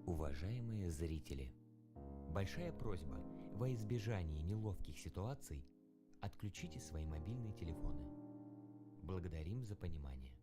Уважаемые зрители, большая просьба во избежание неловких ситуаций отключите свои мобильные телефоны. Благодарим за понимание.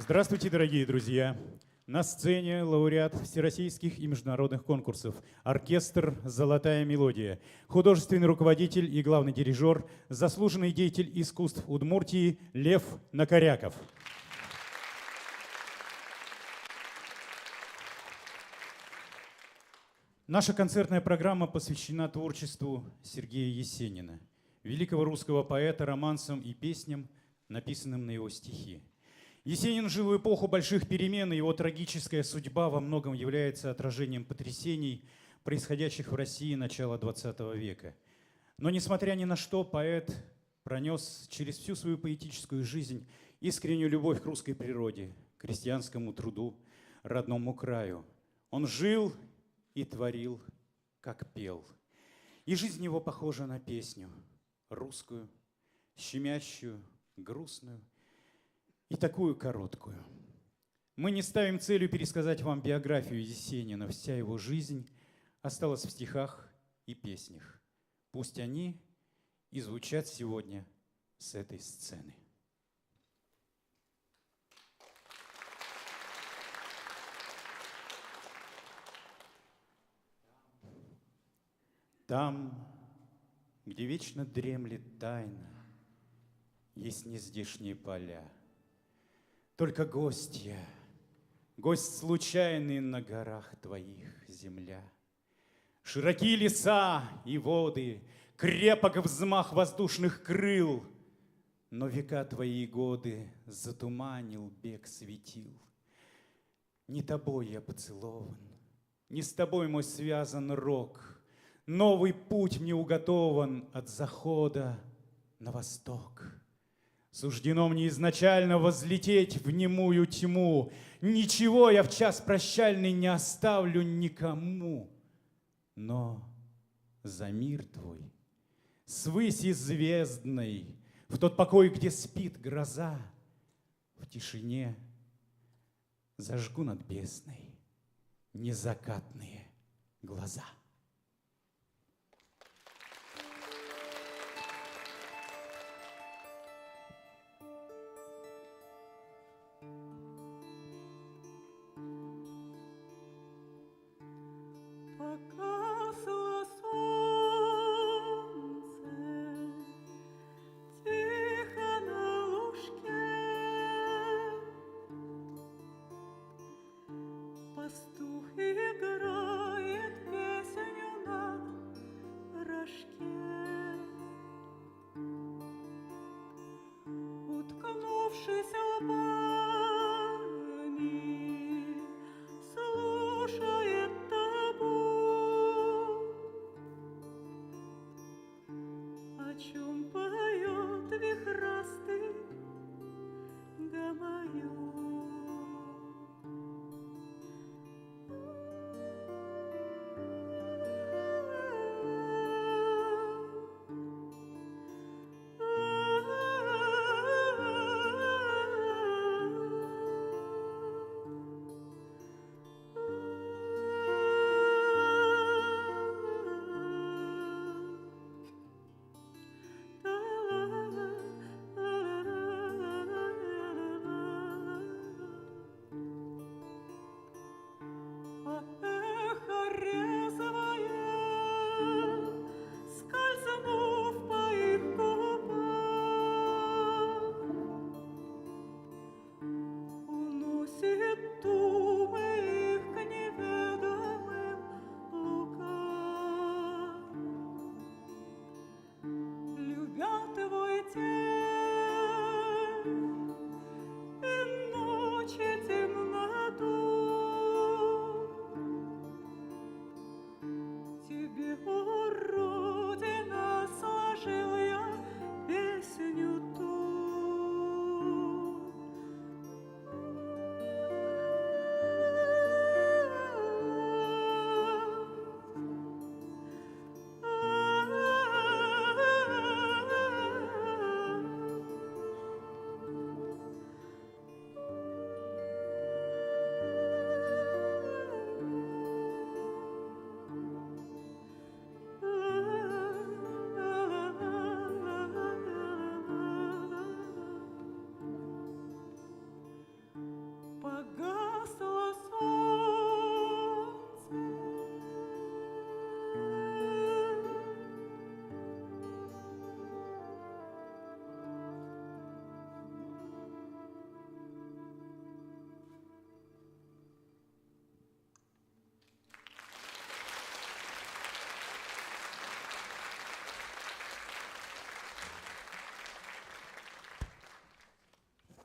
Здравствуйте, дорогие друзья! На сцене лауреат всероссийских и международных конкурсов, оркестр «Золотая мелодия», художественный руководитель и главный дирижер, заслуженный деятель искусств Удмуртии Лев Накоряков. Наша концертная программа посвящена творчеству Сергея Есенина, великого русского поэта, романсам и песням, написанным на его стихи. Есенин жил в эпоху больших перемен, и его трагическая судьба во многом является отражением потрясений, происходящих в России начала XX века. Но, несмотря ни на что, поэт пронес через всю свою поэтическую жизнь искреннюю любовь к русской природе, крестьянскому труду, родному краю. Он жил и творил, как пел. И жизнь его похожа на песню, русскую, щемящую, грустную и такую короткую. Мы не ставим целью пересказать вам биографию Есенина. Вся его жизнь осталась в стихах и песнях. Пусть они и звучат сегодня с этой сцены. Там, где вечно дремлет тайна, есть нездешние поля. Только гость я, гость случайный на горах твоих, земля. Широкие леса и воды, крепок взмах воздушных крыл, но века твои годы затуманил бег светил. Не тобой я поцелован, не с тобой мой связан рок. Новый путь мне уготован от захода на восток. Суждено мне изначально возлететь в немую тьму. Ничего я в час прощальный не оставлю никому. Но за мир твой, свыси звездной, в тот покой, где спит гроза, в тишине зажгу над бездной незакатные глаза.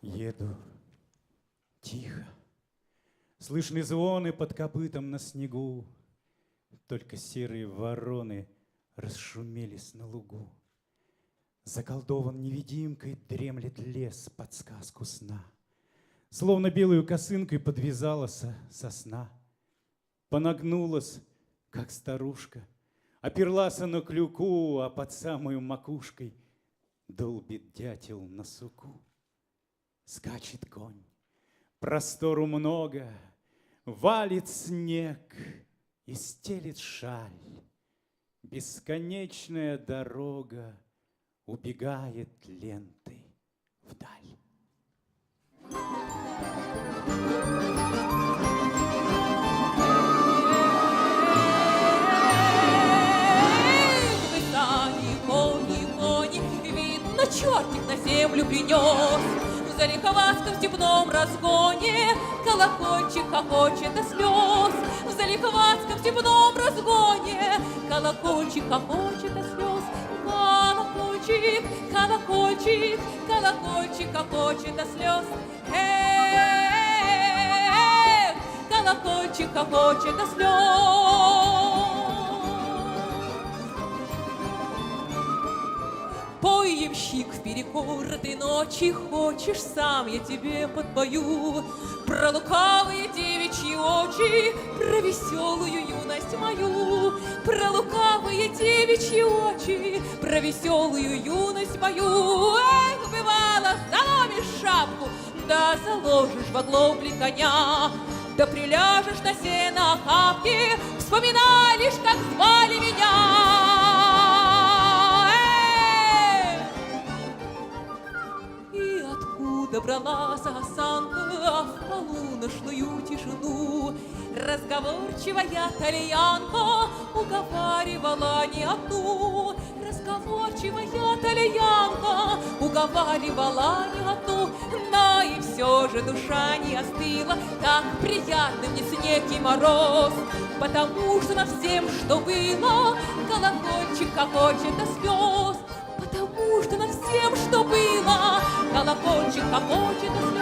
Еду тихо, слышны звоны под копытом на снегу. только серые вороны расшумелись на лугу. Заколдован невидимкой дремлет лес под сказку сна. Словно белую косынкой подвязалась сосна. Понагнулась, как старушка, оперлась на клюку, а под самой макушкой долбит дятел на суку. Скачет конь, простору много, валит снег и стелит шаль. Бесконечная дорога убегает лентой вдаль. Чертик на землю принес. В залихватском степном разгоне колокольчик хохочет до слез. В залихватском степном разгоне колокольчик хохочет до слез. Колокольчик, колокольчик, колокольчик хохочет до слез. Колокольчик хохочет до слез. Пой, ямщик, в перекор этой ночи, хочешь, сам я тебе подпою про лукавые девичьи очи, про веселую юность мою, про лукавые девичьи очи, про веселую юность мою. Эх, бывало, заломишь шапку, да заложишь в оглобле коня, да приляжешь на сено охапки, вспоминай лишь, как звали меня. Добралась осанка в полуночную тишину. Разговорчивая тальянка уговаривала не одну. Разговорчивая тальянка уговаривала не одну. Но и все же душа не остыла, так приятно мне снег и мороз. Потому что над всем, что было, колокольчик хохочет до слез. Потому что над всем, что было, колокольчик хохочет до слез.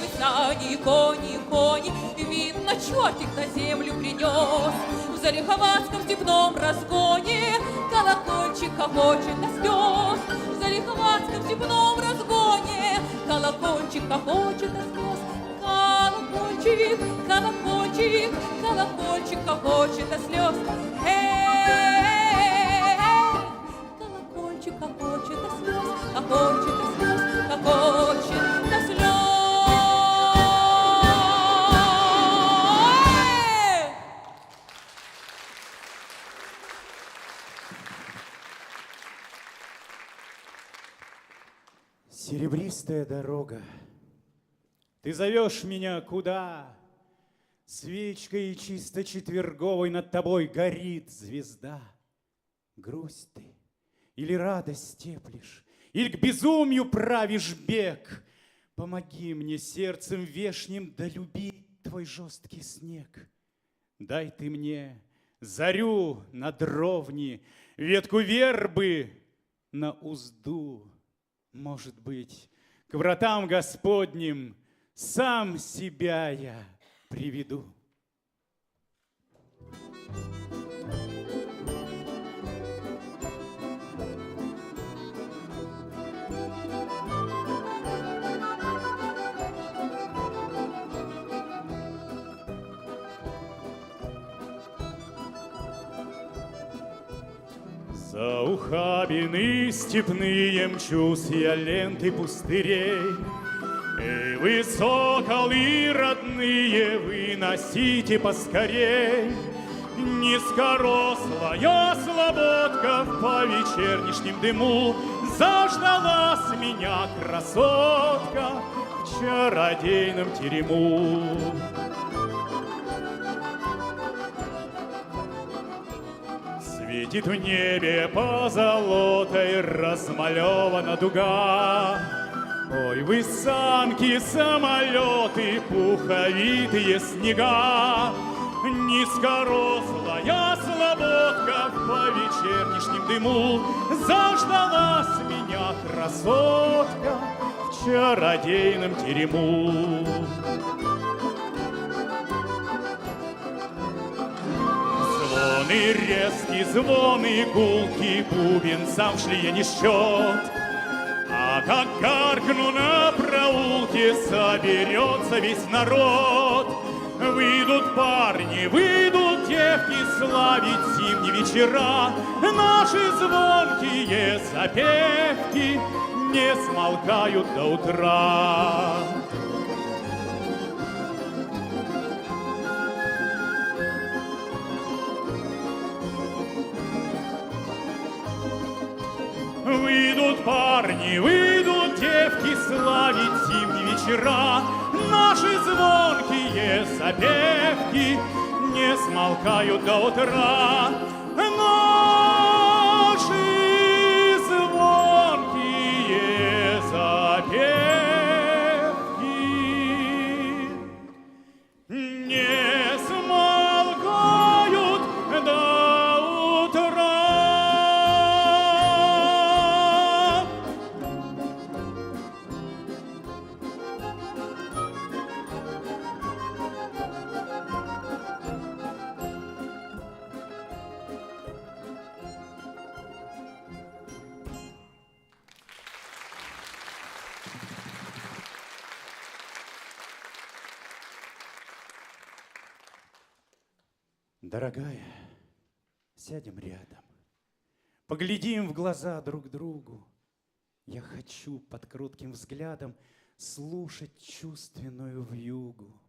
В сани кони, кони, видно, чертик на землю принес. В залихватском степном разгоне колокольчик хохочет до слез. В залихватском степном разгоне колокольчик хохочет до слез. Колокольчик, колокольчик, колокольчик хохочет до слез. Колокольчик хохочет до слез, хохочет до слез, хохочет до слез. Серебристая дорога, ты зовешь меня куда? Свечкой чисто четверговой над тобой горит звезда. Грусть ты или радость теплишь, или к безумию правишь бег? Помоги мне сердцем вешним долюбить твой жесткий снег. Дай ты мне зарю на дровни, ветку вербы на узду. Может быть, к вратам Господним сам себя я приведу. За ухабины степные мчусь я лентой пустырей. Эй, вы, соколы родные, выносите поскорей. Низкорослая слободка по вечернешнем дыму заждалась меня красотка в чародейном терему. Светит в небе позолотой размалевана дуга. Ой, вы санки, самолеты, пуховитые снега. Низкорослая слободка по вечернишнем дыму заждалась меня красотка в чародейном терему. Звоны резкие, звоны гулки, бубен сам шли я не счет. А как гаркну на проулке, соберется весь народ. Выйдут парни, выйдут девки славить зимние вечера. Наши звонкие запевки не смолкают до утра. Выйдут парни, выйдут девки славить зимние вечера. Наши звонкие запевки не смолкают до утра. Наши звонкие запевки не смолкают до утра. Дорогая, сядем рядом, поглядим в глаза друг другу. Я хочу под кротким взглядом слушать чувственную вьюгу.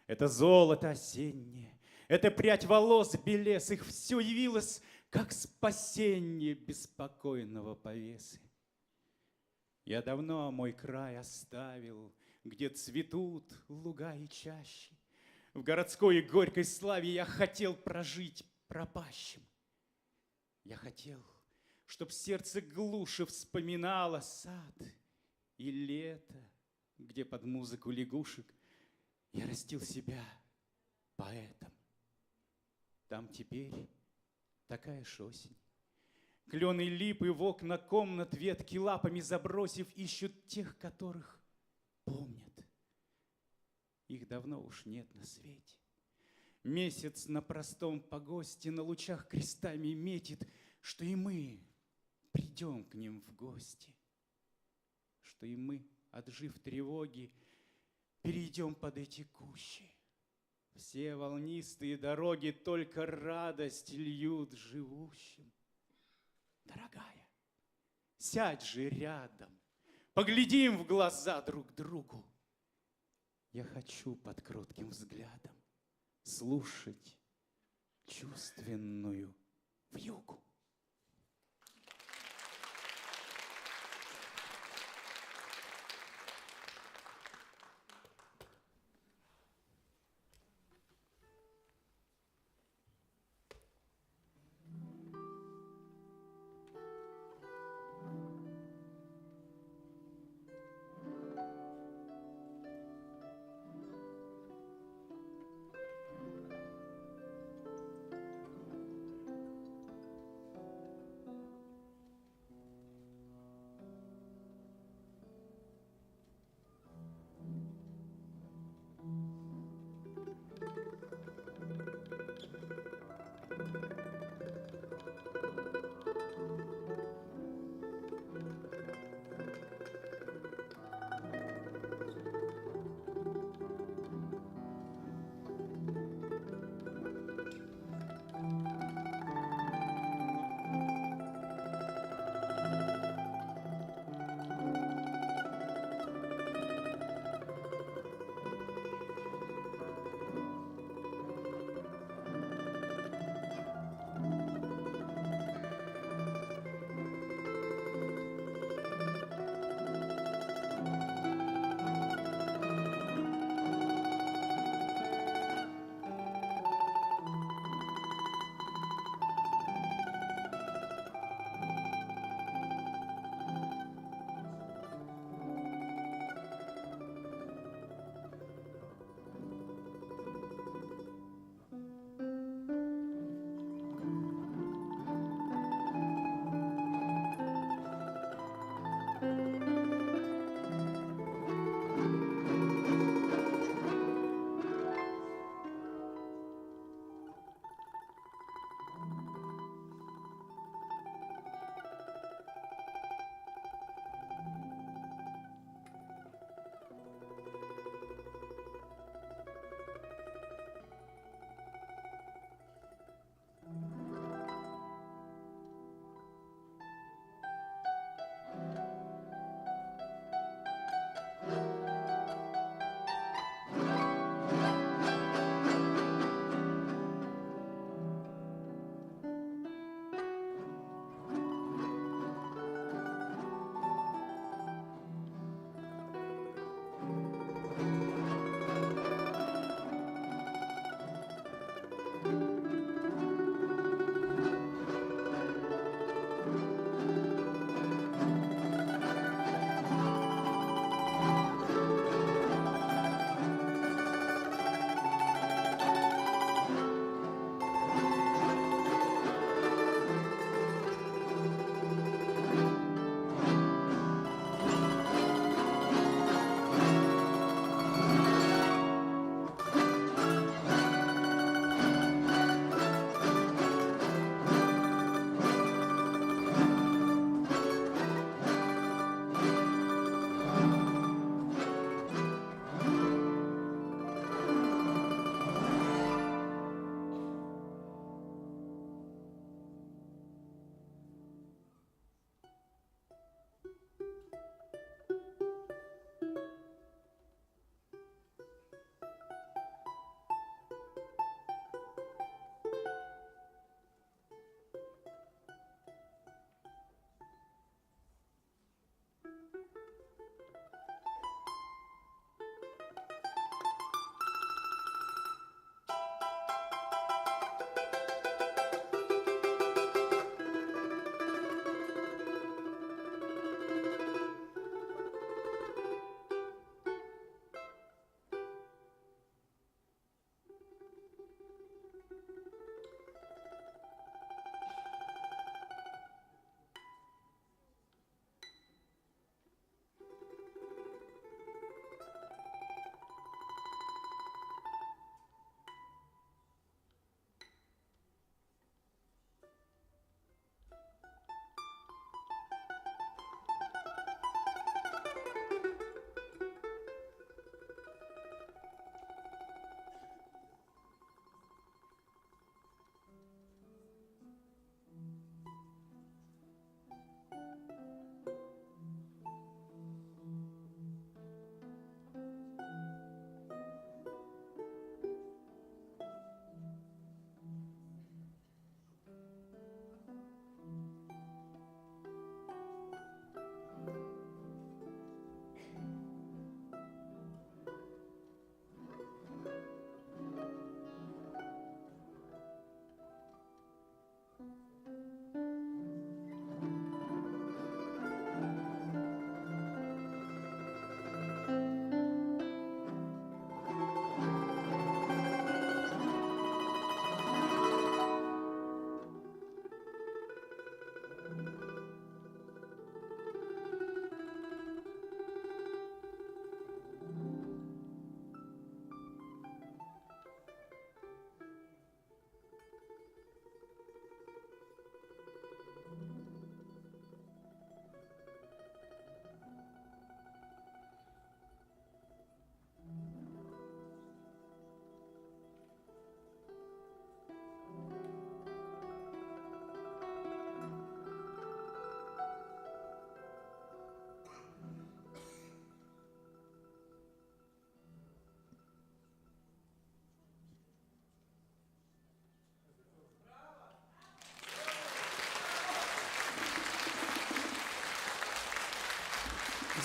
Это золото осеннее, это прядь волос белесых, все явилось, как спасение беспокойного повесы. Я давно мой край оставил, где цветут луга и чащи. В городской и горькой славе я хотел прожить пропащим. Я хотел, чтоб сердце глуше вспоминало сад и лето, где под музыку лягушек я растил себя поэтом. Там теперь такая ж осень. Клены липы в окна комнат, ветки лапами забросив, ищут тех, которых помнят. Их давно уж нет на свете. Месяц на простом погосте на лучах крестами метит, что и мы придем к ним в гости, что и мы, отжив тревоги, перейдем под эти кущи. Все волнистые дороги только радость льют живущим. Дорогая, сядь же рядом, поглядим в глаза друг другу. Я хочу под кротким взглядом слушать чувственную вьюгу.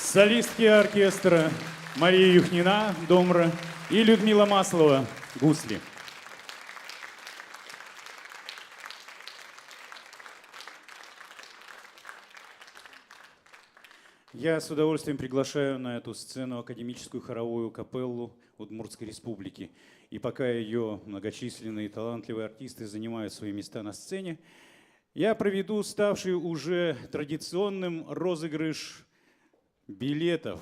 Солистки оркестра Мария Юхнина, домра, и Людмила Маслова, гусли. Я с удовольствием приглашаю на эту сцену академическую хоровую капеллу Удмуртской республики. И пока ее многочисленные талантливые артисты занимают свои места на сцене, я проведу ставший уже традиционным розыгрыш билетов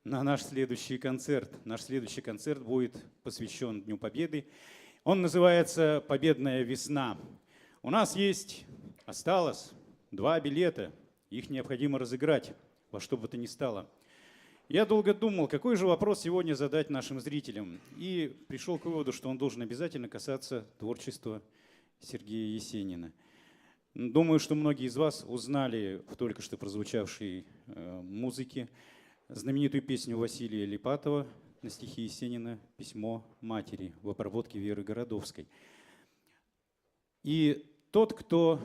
на наш следующий концерт. Наш следующий концерт будет посвящен Дню Победы. Он называется «Победная весна». У нас осталось 2 билета. Их необходимо разыграть во что бы то ни стало. Я долго думал, какой же вопрос сегодня задать нашим зрителям. И пришел к выводу, что он должен обязательно касаться творчества Сергея Есенина. Думаю, что многие из вас узнали в только что прозвучавшей музыке знаменитую песню Василия Липатова на стихи Есенина «Письмо матери» в обработке Веры Городовской. И тот, кто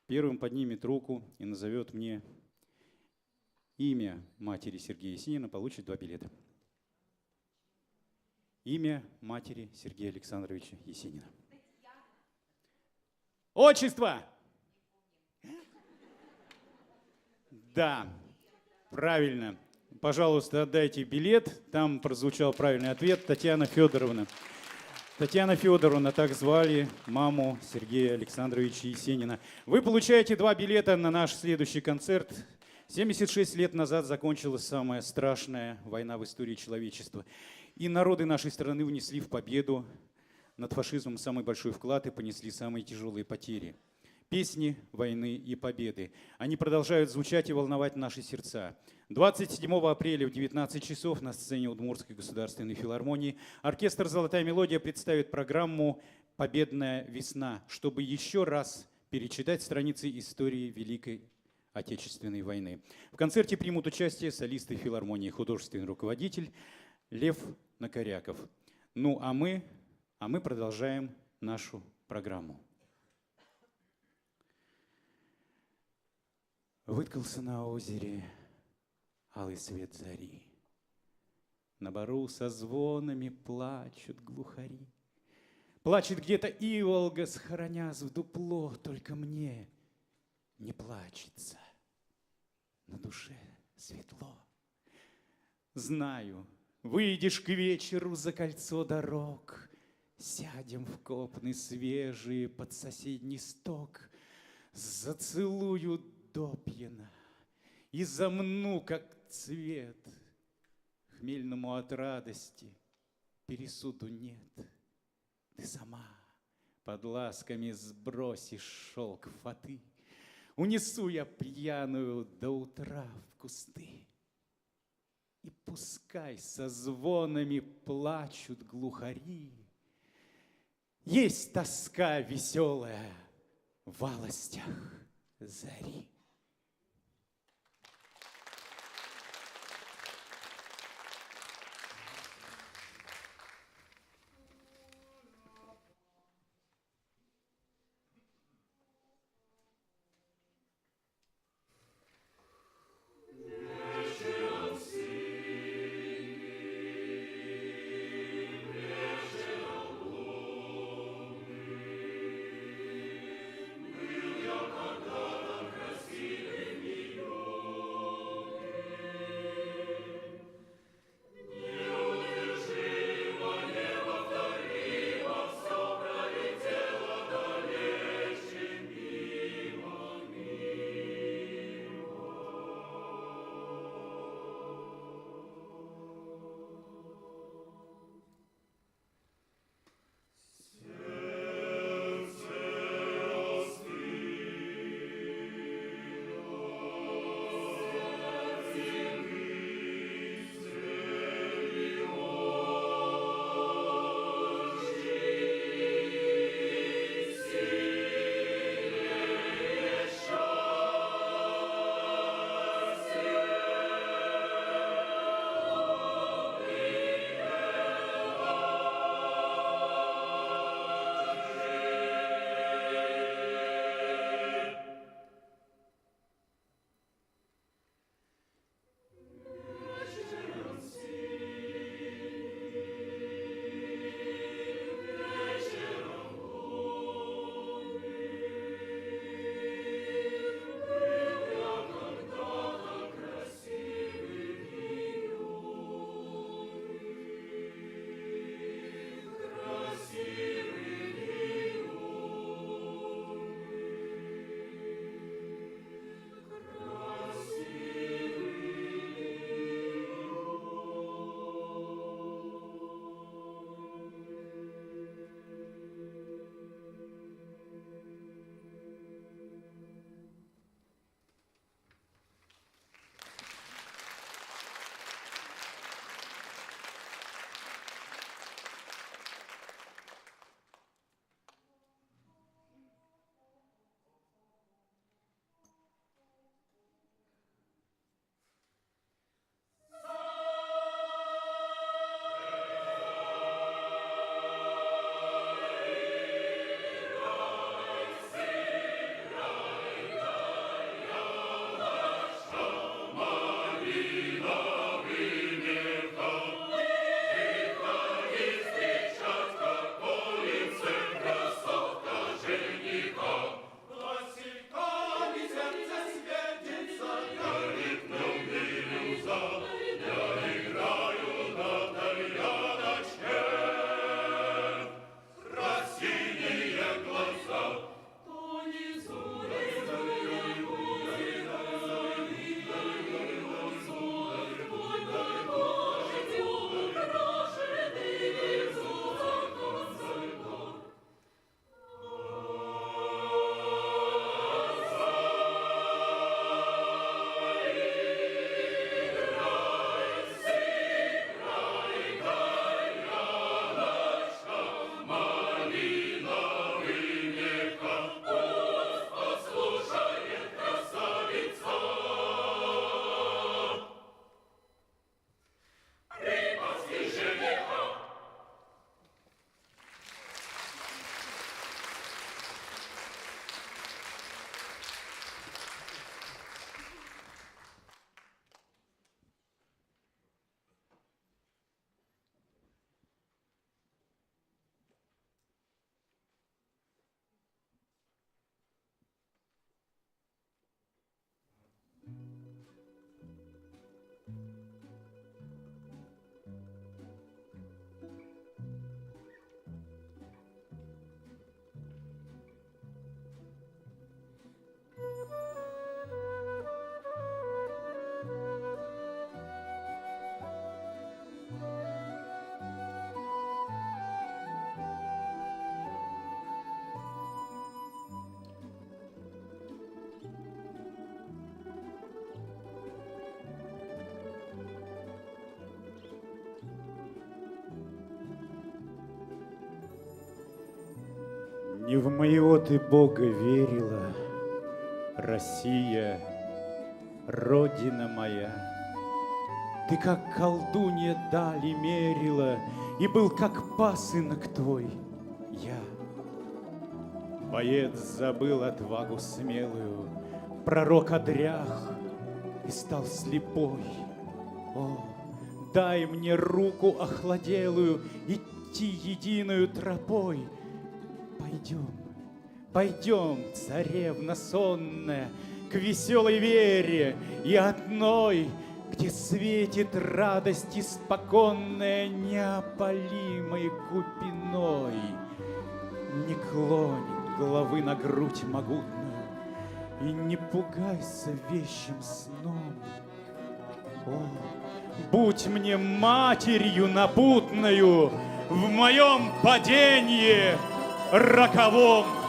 первым поднимет руку и назовет мне имя матери Сергея Есенина, получит 2 билета. Имя матери Сергея Александровича Есенина. Отчество! Да, правильно. Пожалуйста, отдайте билет. Там прозвучал правильный ответ. Татьяна Федоровна. Татьяна Федоровна, так звали маму Сергея Александровича Есенина. Вы получаете 2 билета на наш следующий концерт. 76 лет назад закончилась самая страшная война в истории человечества. И народы нашей страны внесли в победу над фашизмом самый большой вклад и понесли самые тяжелые потери. Песни войны и победы. Они продолжают звучать и волновать наши сердца. 27 апреля в 19 часов на сцене Удмуртской государственной филармонии оркестр «Золотая мелодия» представит программу «Победная весна», чтобы еще раз перечитать страницы истории Великой Отечественной войны. В концерте примут участие солисты филармонии, художественный руководитель Лев Накоряков. Ну а мы продолжаем нашу программу. Выткался на озере алый свет зари. На бору со звонами плачут глухари. Плачет где-то иволга, схоронясь в дупло, только мне не плачется, на душе светло. Знаю, выйдешь к вечеру за кольцо дорог, сядем в копны свежие под соседний сток, зацелую допьяно и замну, как цвет. Хмельному от радости пересуду нет. Ты сама под ласками сбросишь шелк фаты. Унесу я пьяную до утра в кусты. И пускай со звонами плачут глухари. Есть тоска веселая в волостях зари. Не в моего ты Бога верила, Россия, Родина моя. Ты как колдунья дали мерила, И был как пасынок твой я. Поэт забыл отвагу смелую, Пророк одрях и стал слепой. О, дай мне руку охладелую Идти единую тропой. Пойдем, пойдем, царевна сонная, К веселой вере и одной, Где светит радость испоконная Неопалимой купиной. Не клонь головы на грудь могутную И не пугайся вещим сном. О, будь мне матерью напутною В моем падении роковом.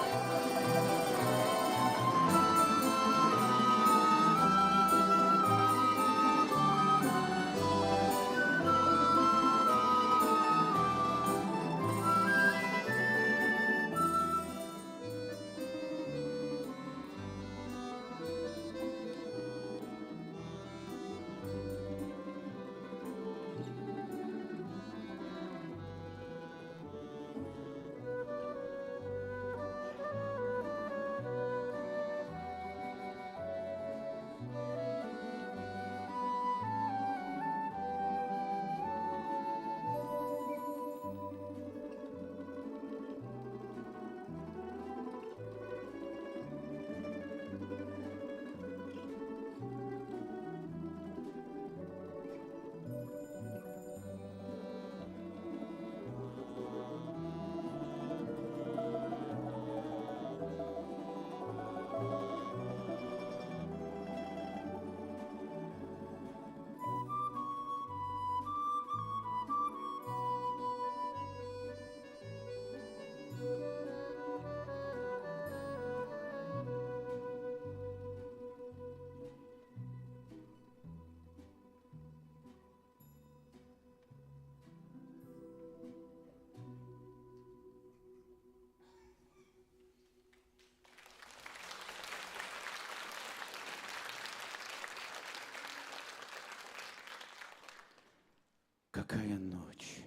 Какая ночь!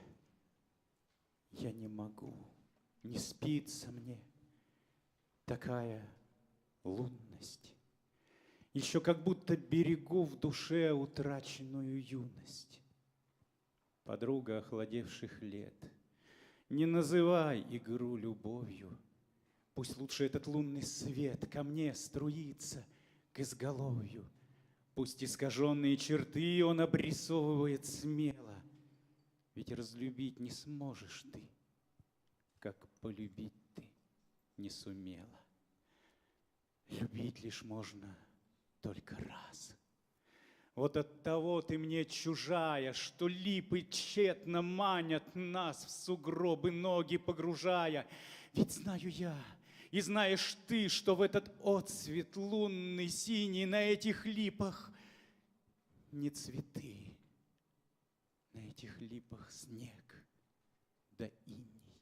Я не могу, не спится мне. Такая лунность. Еще как будто берегу в душе утраченную юность. Подруга охладевших лет, не называй игру любовью. Пусть лучше этот лунный свет ко мне струится к изголовью. Пусть искаженные черты он обрисовывает смело. Ведь разлюбить не сможешь ты, как полюбить ты не сумела. Любить лишь можно только раз. Вот от того ты мне чужая, что липы тщетно манят нас в сугробы, ноги погружая. Ведь знаю я, и знаешь ты, что в этот отцвет лунный синий на этих липах не цветы, на этих липах снег да иней.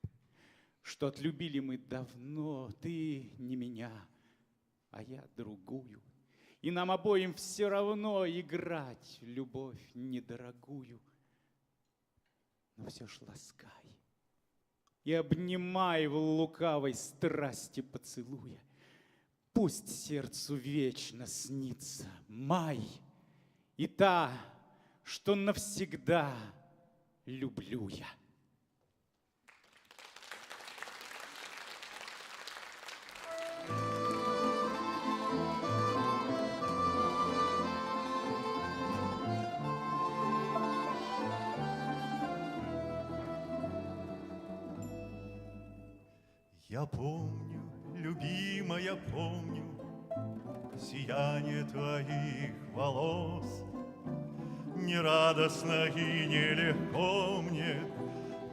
Что отлюбили мы давно, ты не меня, а я другую. И нам обоим все равно играть любовь недорогую. Но все ж ласкай и обнимай в лукавой страсти поцелуя. Пусть сердцу вечно снится май и та, что навсегда люблю я. Я помню, любимая, помню сияние твоих волос. Нерадостно и нелегко мне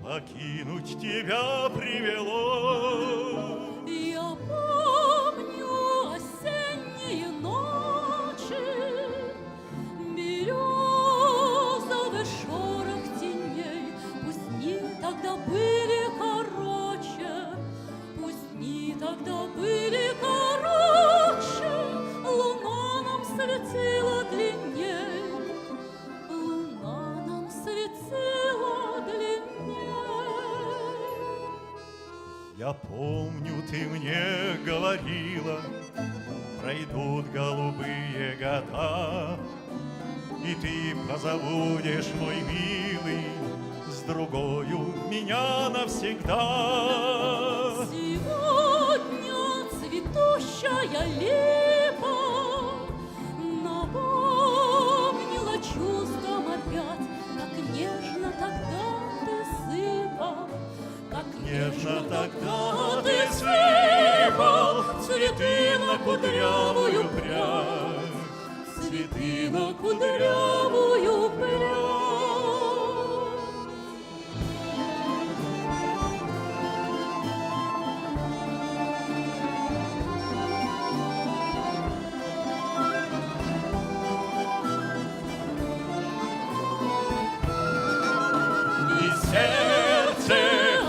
покинуть тебя привело. Я помню осенние ночи, березовый шорох теней. Пусть дни тогда были короче, пусть дни тогда были короче, луна нам светила длинней, луна нам светила длинней. Я помню, ты мне говорила, пройдут голубые года, и ты позабудешь, мой милый, с другою меня навсегда. Сегодня цветущая липа напомнила чувством опять, как нежно тогда ты сыпал, как Нежно тогда ты сыпал цветы на кудрявую прядь, цветы на кудрявую прядь. и сердце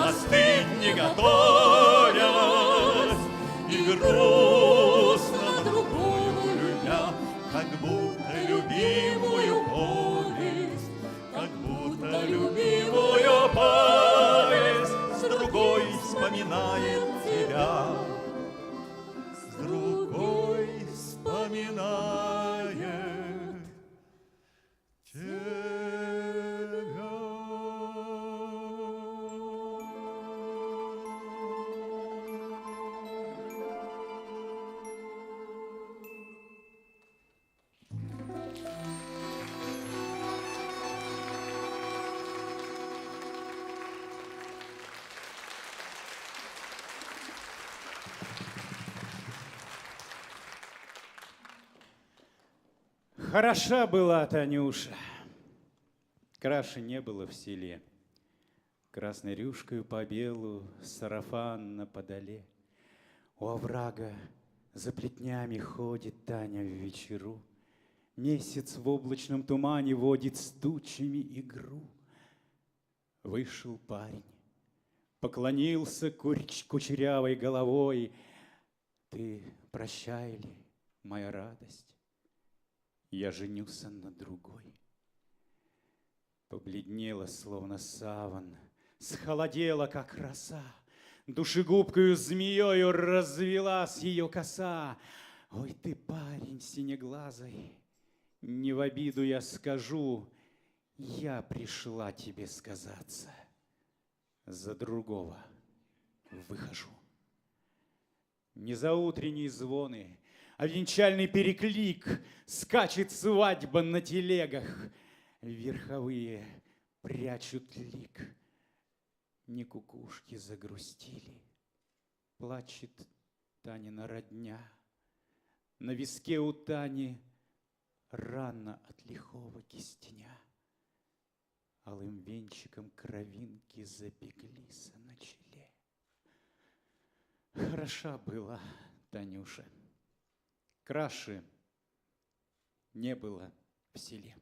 остыть не готовилось, и грустно другого любя, как будто любимую повесть, как будто любимую повесть, с другой вспоминает тебя, с другой вспоминает Хороша была Танюша, краше не было в селе. Красной рюшкою по белу, сарафан на подоле. У оврага за плетнями ходит Таня в вечеру. Месяц в облачном тумане водит с тучами игру. Вышел парень, поклонился кучерявой головой. Ты прощай ли, моя радость? Я женюся на другой. Побледнела, словно саван, схолодела, как роса. Душегубкою змеёю развелась ее коса. Ой, ты, парень, синеглазой, не в обиду я скажу, я пришла тебе сказаться, за другого выхожу. Не за утренние звоны, а венчальный переклик, скачет свадьба на телегах, верховые прячут лик. Не кукушки загрустили, плачет Танина родня. На виске у Тани рана от лихого кистеня. Алым венчиком кровинки запеклись на челе. Хороша была Танюша, краше не было в селе.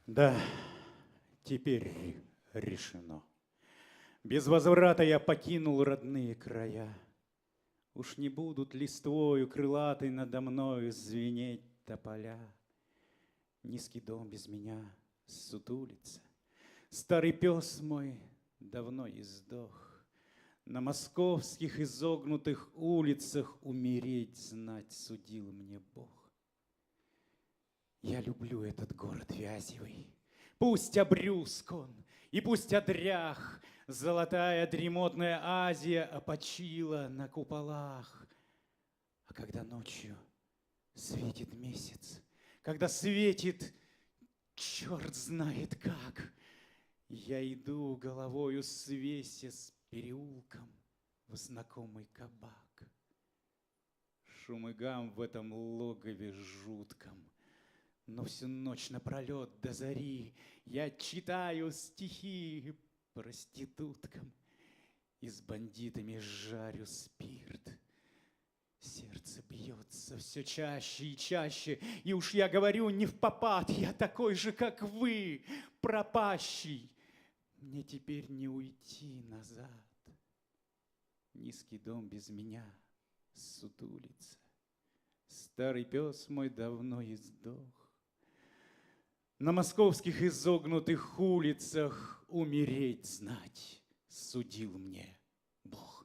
Да, теперь решено. Без возврата я покинул родные края. Уж не будут листвою крылатой надо мною звенеть тополя. Низкий дом без меня ссутулится. Старый пес мой давно издох. На московских изогнутых улицах умереть знать судил мне Бог. Я люблю этот город Вязевый. Пусть обрюзг он, и пусть одрях, золотая дремотная Азия опочила на куполах. А когда ночью светит месяц, когда светит черт знает как, я иду головою свесясь переулком в знакомый кабак. Шум и гам в этом логове жутком. Но всю ночь напролет до зари я читаю стихи проституткам и с бандитами жарю спирт. Сердце бьется все чаще и чаще, и уж я говорю не впопад, я такой же, как вы, пропащий. Мне теперь не уйти назад. Низкий дом без меня ссутулится. Старый пес мой давно издох. На московских изогнутых улицах умереть знать судил мне Бог.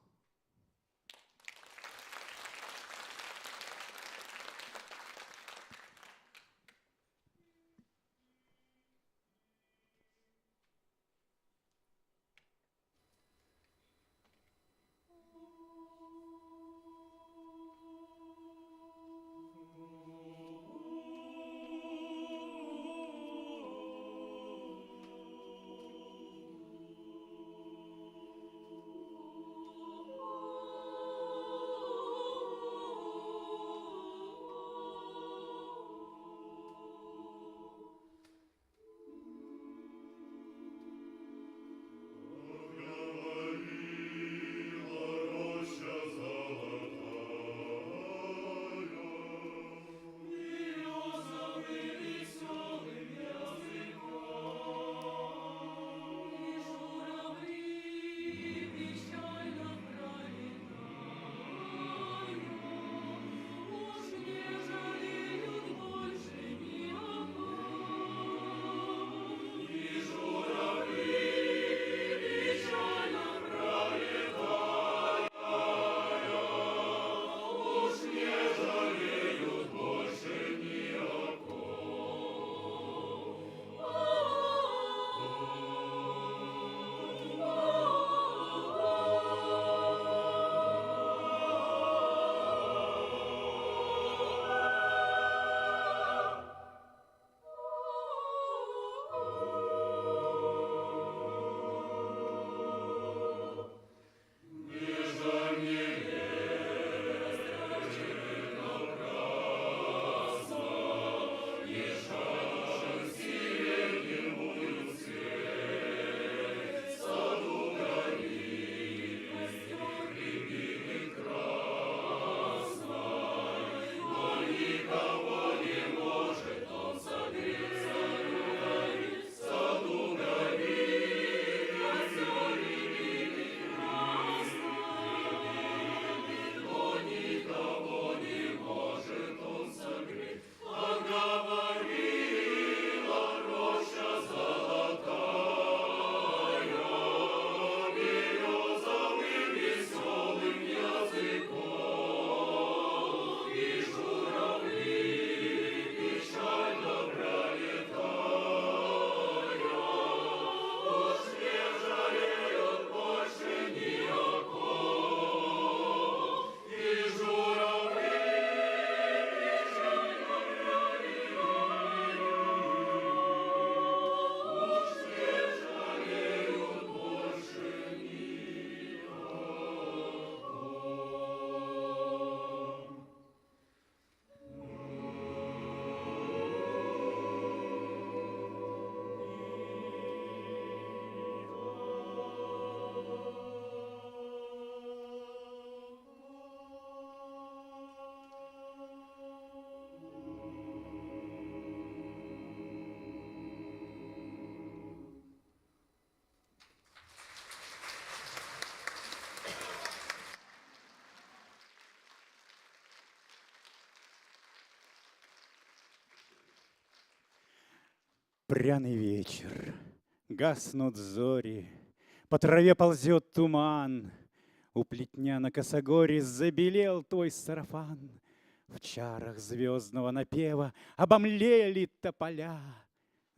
Пряный вечер, гаснут зори, по траве ползет туман. У плетня на косогоре забелел твой сарафан. В чарах звездного напева обомлели тополя.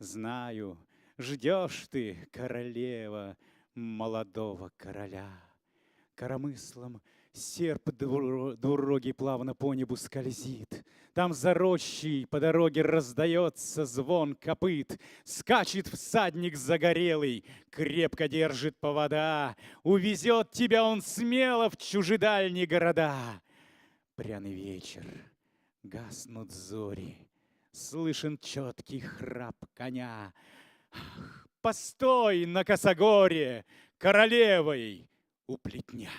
Знаю, ждешь ты, королева, молодого короля. Коромыслом серп двурогий плавно по небу скользит. Там за рощей по дороге раздается звон копыт. Скачет всадник загорелый, крепко держит повода. Увезет тебя он смело в чужедальние города. Пряный вечер, гаснут зори, слышен четкий храп коня. Ах, постой на косогоре, королевой у плетня.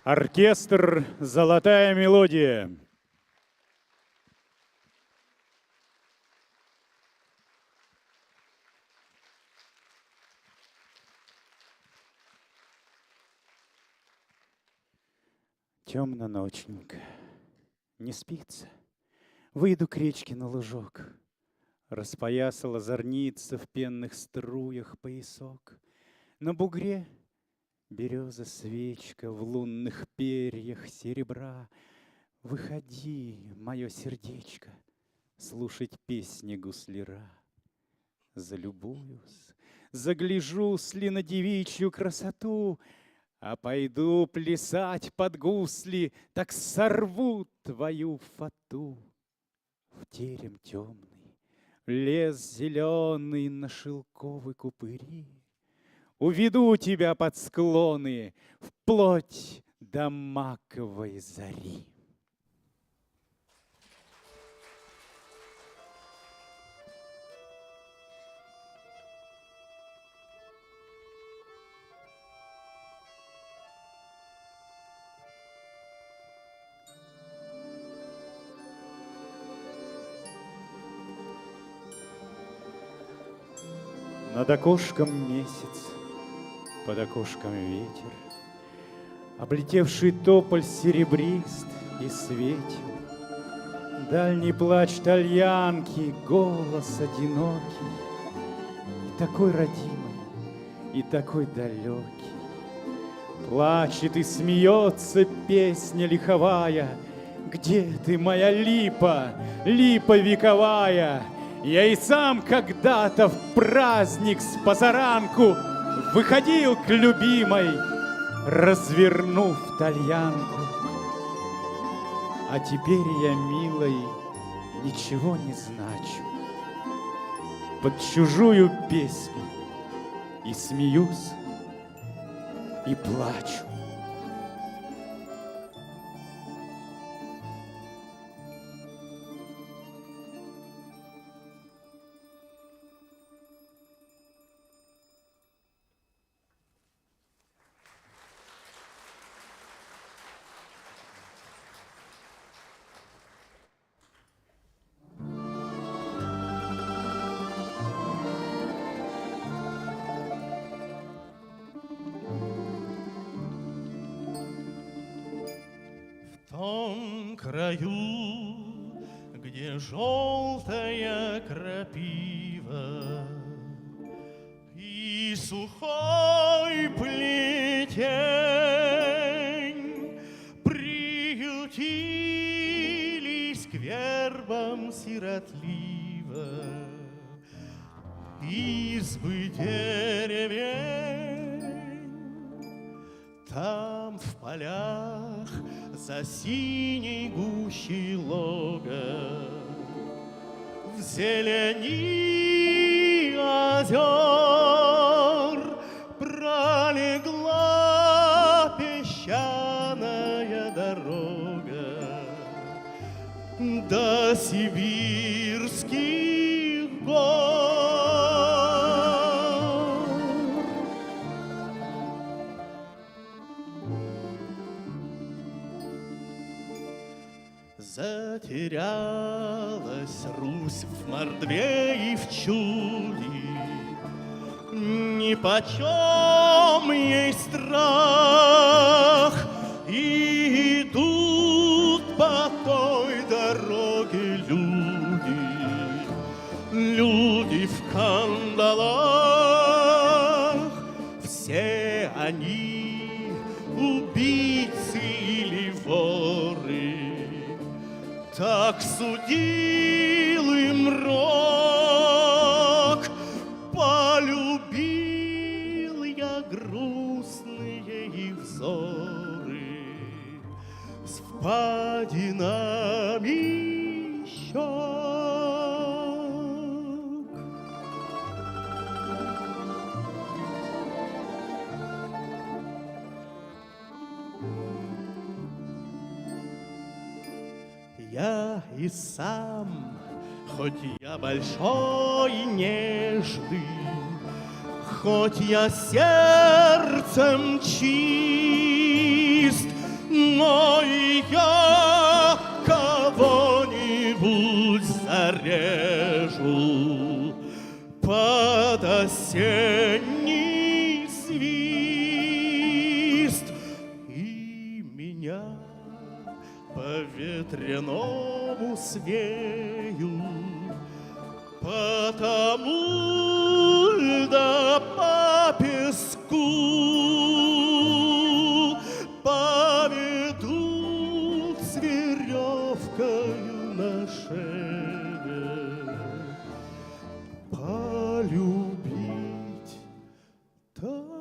Оркестр «Золотая мелодия». Темно ночненько, не спится. Выйду к речке на лужок. Распоясала зорница в пенных струях поясок. На бугре береза свечка в лунных перьях серебра. Выходи, мое сердечко, слушать песни гусляра. Залюбуюсь, загляжусь ли на девичью красоту, а пойду плясать под гусли, так сорву твою фату. В терем темный, лес зеленый на шелковой купыри. Уведу тебя под склоны, вплоть до маковой зари. Над окошком месяц, под окошком ветер, облетевший тополь серебрист и светел. Дальний плач тальянки, голос одинокий, и такой родимый, и такой далекий. Плачет и смеется песня лиховая. Где ты, моя липа, липа вековая? Я и сам когда-то в праздник с позаранку выходил к любимой, развернув тальянку. А теперь я, милой, ничего не значу. Под чужую песню и смеюсь, и плачу. В том краю, где желтая крапива и сухой плетень приютились к вербам сиротливо избы деревень. Там в полях за синей гущей лога в зелени озер пролегла песчаная дорога до сибирских гор. Затерялась Русь в мордве и в чуде, нипочем ей страх, и идут по той дороге люди в кандалах, все они убийцы или воры. Так судил им рок, полюбил я грустные их взоры с впадинами щек. Я и сам, хоть я большой и нежный, хоть я сердцем чист, но и я кого-нибудь зарежу под осенний свист, и меня по ветряному свею, потому да по песку поведут с веревкою на шее. Полюбить тоску.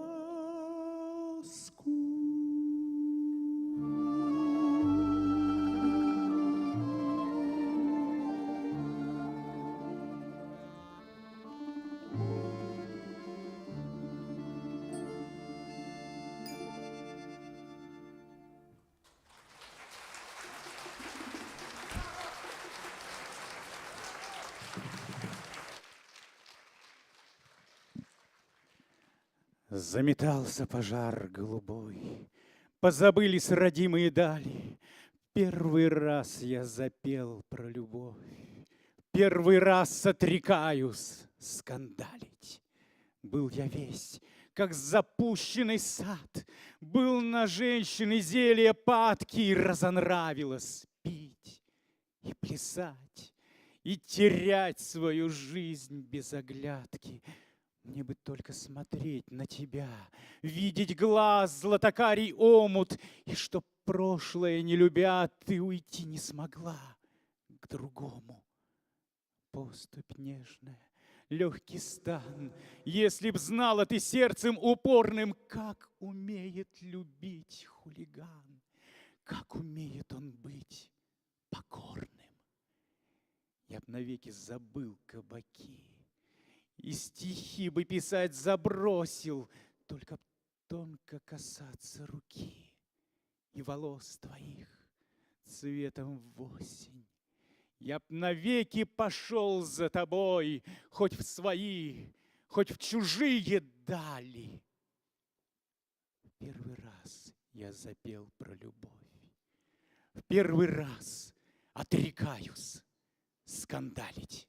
Заметался пожар голубой, позабылись родимые дали. Первый раз я запел про любовь, первый раз отрекаюсь скандалить. Был я весь, как запущенный сад, был на женщины зелье падки, и разонравилось пить и плясать, и терять свою жизнь без оглядки. Мне бы только смотреть на тебя, видеть глаз, златокарий омут, и чтоб прошлое не любя, ты уйти не смогла к другому. Поступь нежная, легкий стан, если б знала ты сердцем упорным, как умеет любить хулиган, как умеет он быть покорным. Я б навеки забыл кабаки, и стихи бы писать забросил, только б тонко касаться руки и волос твоих цветом в осень. Я б навеки пошел за тобой, хоть в свои, хоть в чужие дали. В первый раз я запел про любовь, в первый раз отрекаюсь скандалить.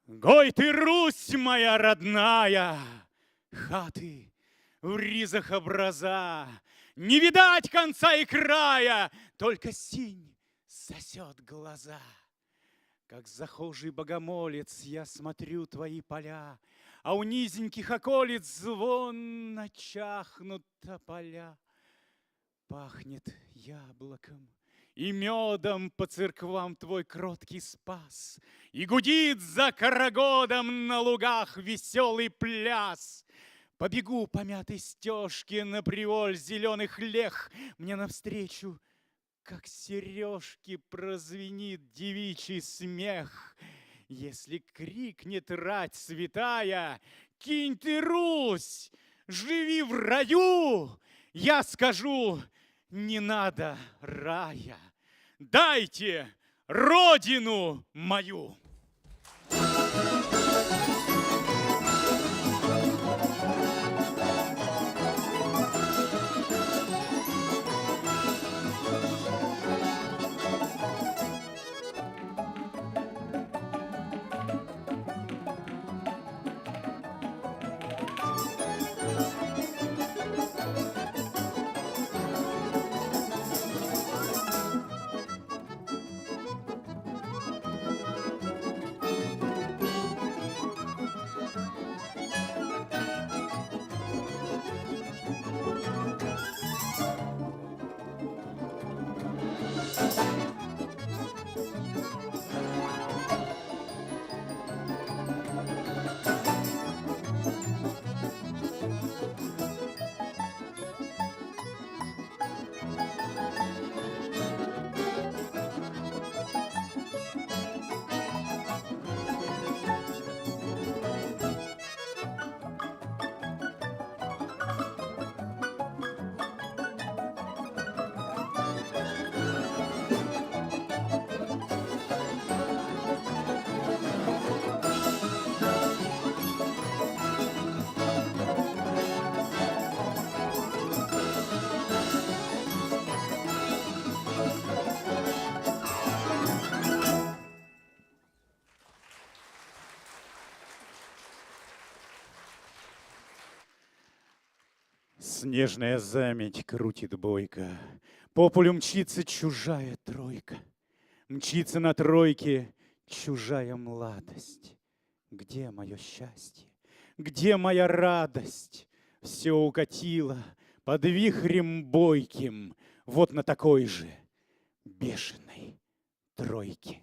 Гой ты, Русь моя родная, хаты в ризах образа, не видать конца и края, только синь сосет глаза. Как захожий богомолец я смотрю твои поля, а у низеньких околиц звонно чахнут тополя. Пахнет яблоком и медом по церквам твой кроткий спас, и гудит за карагодом на лугах веселый пляс. Побегу по мятой стежке на приволь зеленых лех, мне навстречу, как сережки, прозвенит девичий смех. Если крикнет рать святая: «Кинь ты, Русь, живи в раю!» Я скажу: не надо рая, дайте родину мою. Снежная заметь крутит бойко, по полю мчится чужая тройка. Мчится на тройке чужая младость. Где мое счастье? Где моя радость? Все укатило под вихрем бойким, вот на такой же бешеной тройке.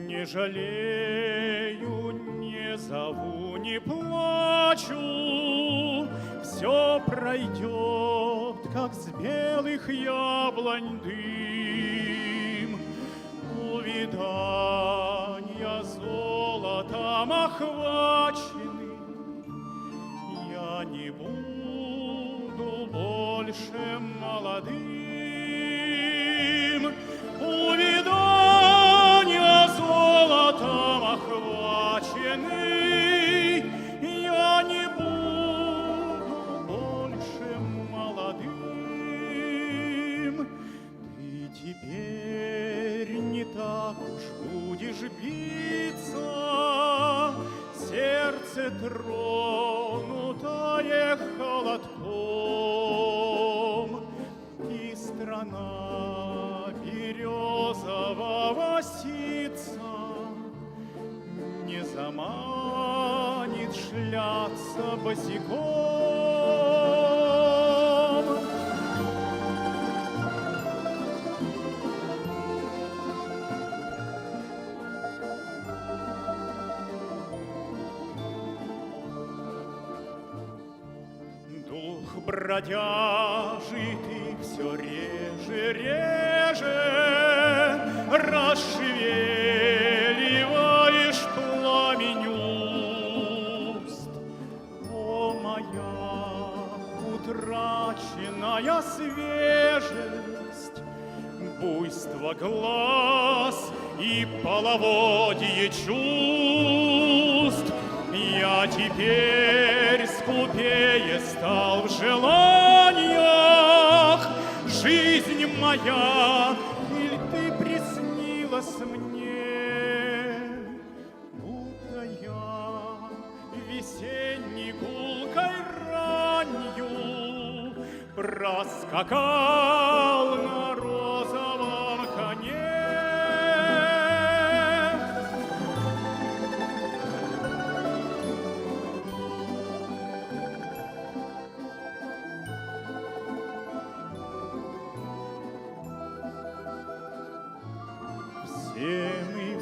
Не жалею, не зову, не плачу, все пройдет, как с белых яблонь дым. Увидания золотом охвачены, я не буду больше молодым. Увидания золотом охвачены, я не буду больше молодым. Ты теперь не так уж будешь биться, сердце тронутое холодком, и страна березового ситца не заманит шляться босиком. Дух бродяжий ты все реже расшевеливаешь пламень уст. О, моя утраченная свежесть, буйство глаз и половодье чувств, Я теперь скупее стал в желаниях. Жизнь моя, иль ты приснилась мне, будто я весенней гулкой ранью проскакал на розовом коне.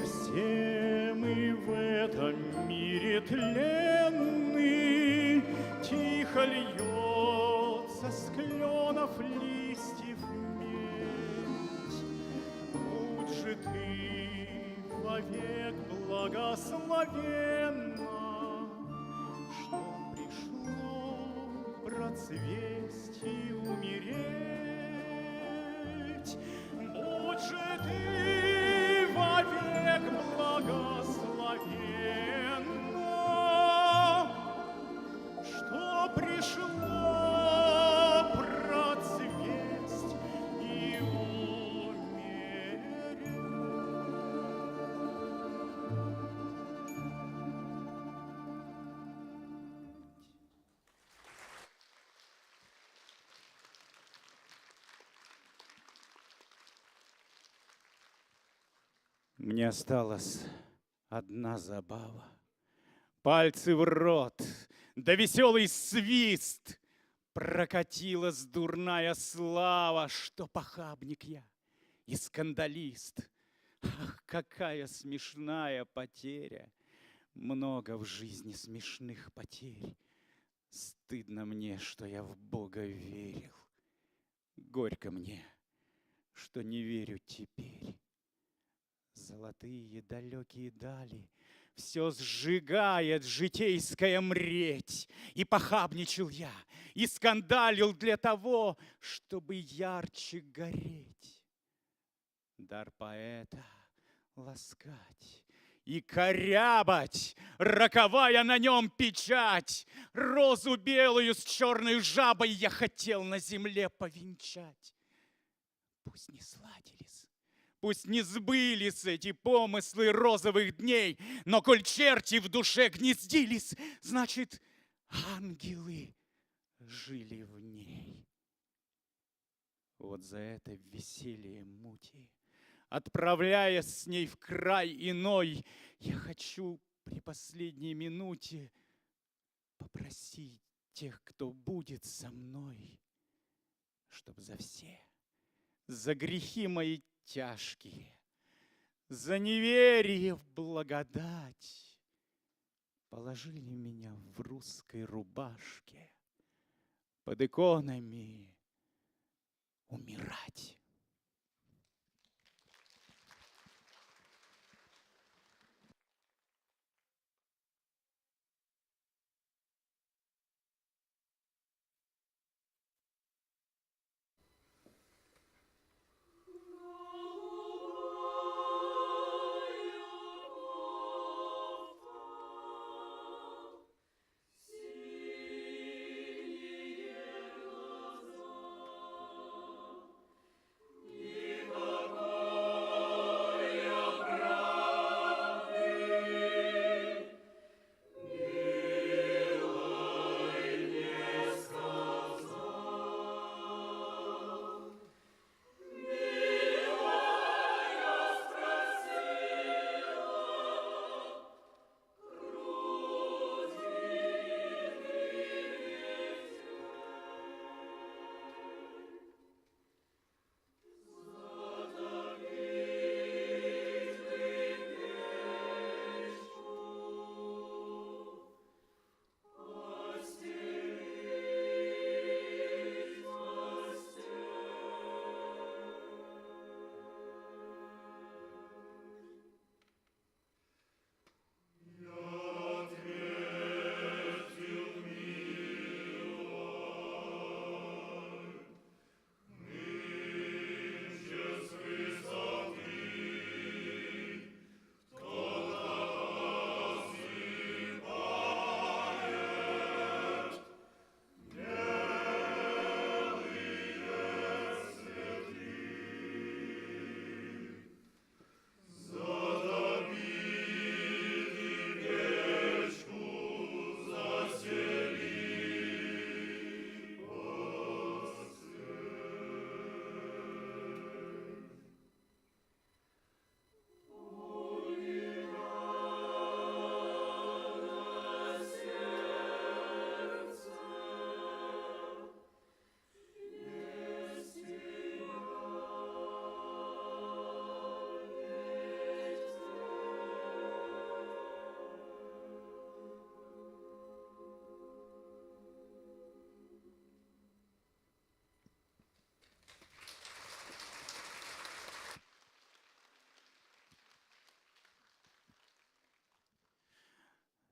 Все мы в этом мире тленны, тихо льется с кленов листьев медь. Будь же ты вовек благословенна, что пришло процвесть и умереть. Будь же ты вовек благословенна, что пришло процвесть и умереть. Мне осталась одна забава. Пальцы в рот, да веселый свист. Прокатилась дурная слава, что похабник я и скандалист. Ах, какая смешная потеря! Много в жизни смешных потерь. Стыдно мне, что я в Бога верил. Горько мне, что не верю теперь. Золотые далекие дали все сжигает житейская мреть. И похабничал я, и скандалил для того, чтобы ярче гореть. Дар поэта ласкать и корябать, роковая на нем печать. Розу белую с черной жабой я хотел на земле повенчать. Пусть не сладились, пусть не сбылись эти помыслы розовых дней, но коль черти в душе гнездились, значит, ангелы жили в ней. Вот за это веселье мути, отправляясь с ней в край иной, я хочу при последней минуте попросить тех, кто будет со мной, чтоб за все, за грехи мои тяжкие, за неверие в благодать, положили меня в русской рубашке под иконами умирать.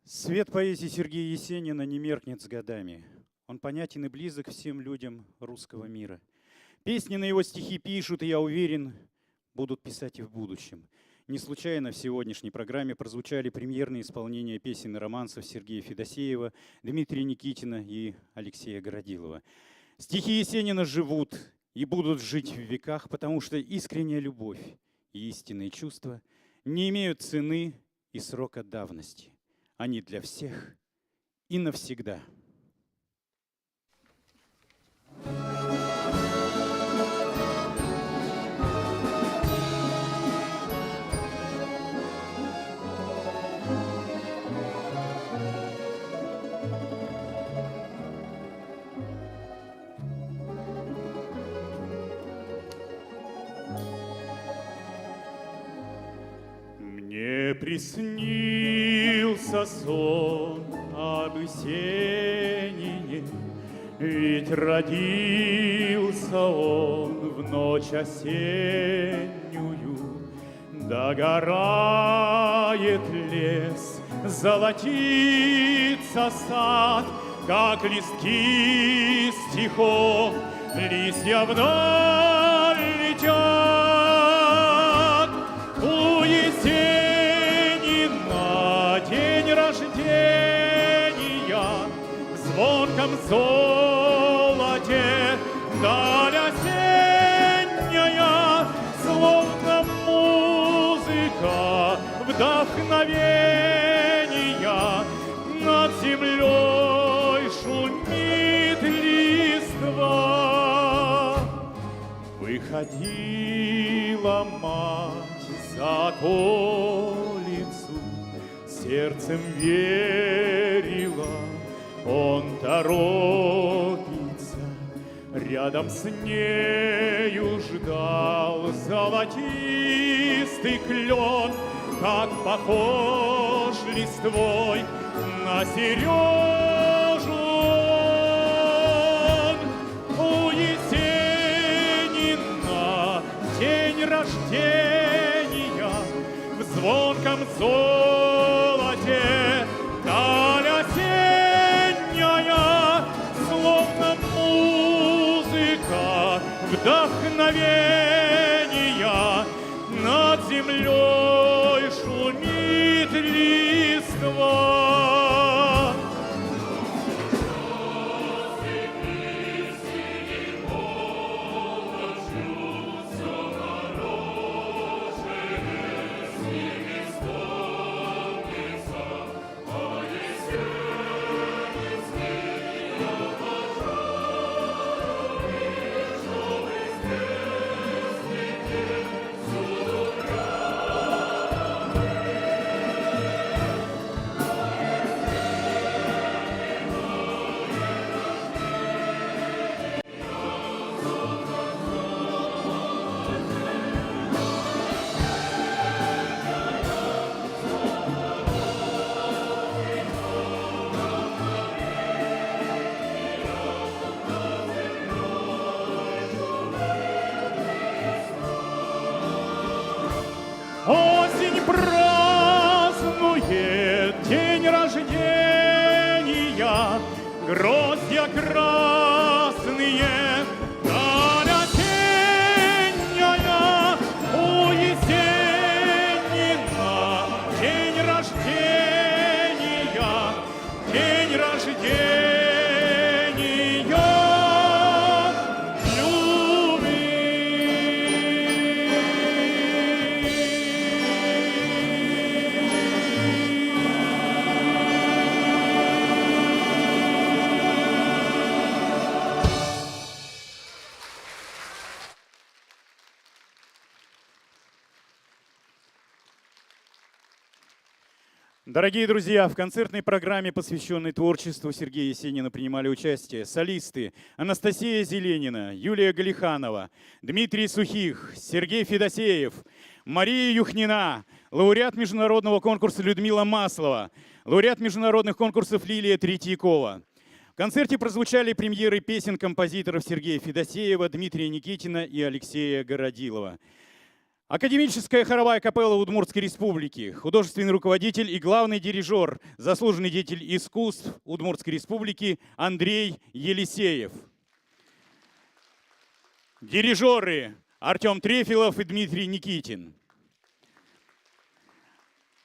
Свет поэзии Сергея Есенина не меркнет с годами. Он понятен и близок всем людям русского мира. Песни на его стихи пишут, и я уверен, будут писать и в будущем. Не случайно в сегодняшней программе прозвучали премьерные исполнения песен и романсов Сергея Федосеева, Дмитрия Никитина и Алексея Городилова. Стихи Есенина живут и будут жить в веках, потому что искренняя любовь и истинные чувства не имеют цены и срока давности. Они для всех и навсегда. Мне приснился сон об Есенине, ведь родился он в ночь осеннюю. Догорает лес, золотится сад, как листки стихов, листья вдаль летят. У Есенина день рождения, в звонком золоте даль осенняя, словно музыка вдохновения, над землей шумит листва. Выходила мать за околицу, сердцем верила, он торопится. Рядом с нею ждал золотистый клен, как похож листвой на сережу он. У Есенина день рождения, в звонком золоте даль осенняя, словно музыка вдохновения, над землей шумит листва. Осень празднует день рождения, гроздья красные, даль осенняя. У Есенина день рождения, день рождения Дорогие друзья, в концертной программе, посвященной творчеству Сергея Есенина, принимали участие солисты Анастасия Зеленина, Юлия Галиханова, Дмитрий Сухих, Сергей Федосеев, Мария Юхнина, лауреат международного конкурса Людмила Маслова, лауреат международных конкурсов Лилия Третьякова. В концерте прозвучали премьеры песен композиторов Сергея Федосеева, Дмитрия Никитина и Алексея Городилова. Академическая хоровая капелла Удмуртской Республики, художественный руководитель и главный дирижер, заслуженный деятель искусств Удмуртской Республики Андрей Елисеев. Дирижеры Артем Трефилов и Дмитрий Никитин.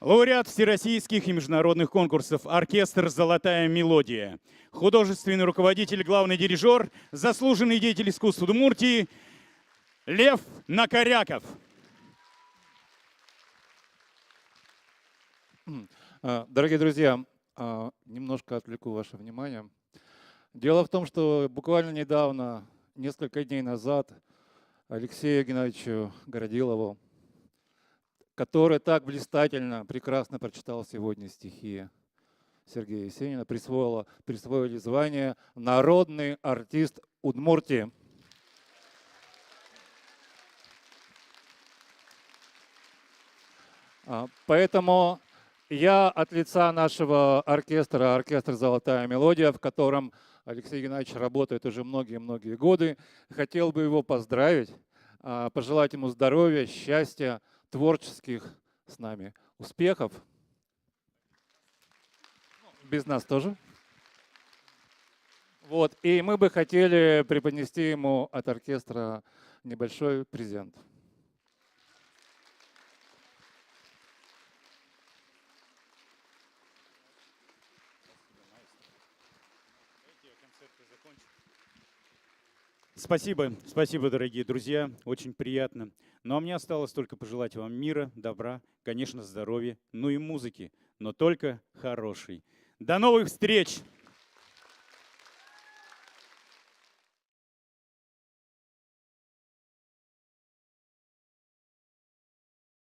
Лауреат всероссийских и международных конкурсов оркестр «Золотая мелодия». Художественный руководитель, главный дирижер, заслуженный деятель искусств Удмуртии Лев Накоряков. Дорогие друзья, немножко отвлеку ваше внимание. Дело в том, что буквально недавно, несколько дней назад, Алексею Геннадьевичу Городилову, который так блистательно, прекрасно прочитал сегодня стихи Сергея Есенина, присвоили звание «Народный артист Удмуртии». Поэтому я от лица нашего оркестра, оркестр «Золотая мелодия», в котором Алексей Геннадьевич работает уже многие-многие годы, хотел бы его поздравить, пожелать ему здоровья, счастья, творческих с нами успехов. Без нас тоже. Вот. И мы бы хотели преподнести ему от оркестра небольшой презент. Спасибо, дорогие друзья, очень приятно. Ну а мне осталось только пожелать вам мира, добра, конечно, здоровья, ну и музыки, но только хорошей. До новых встреч!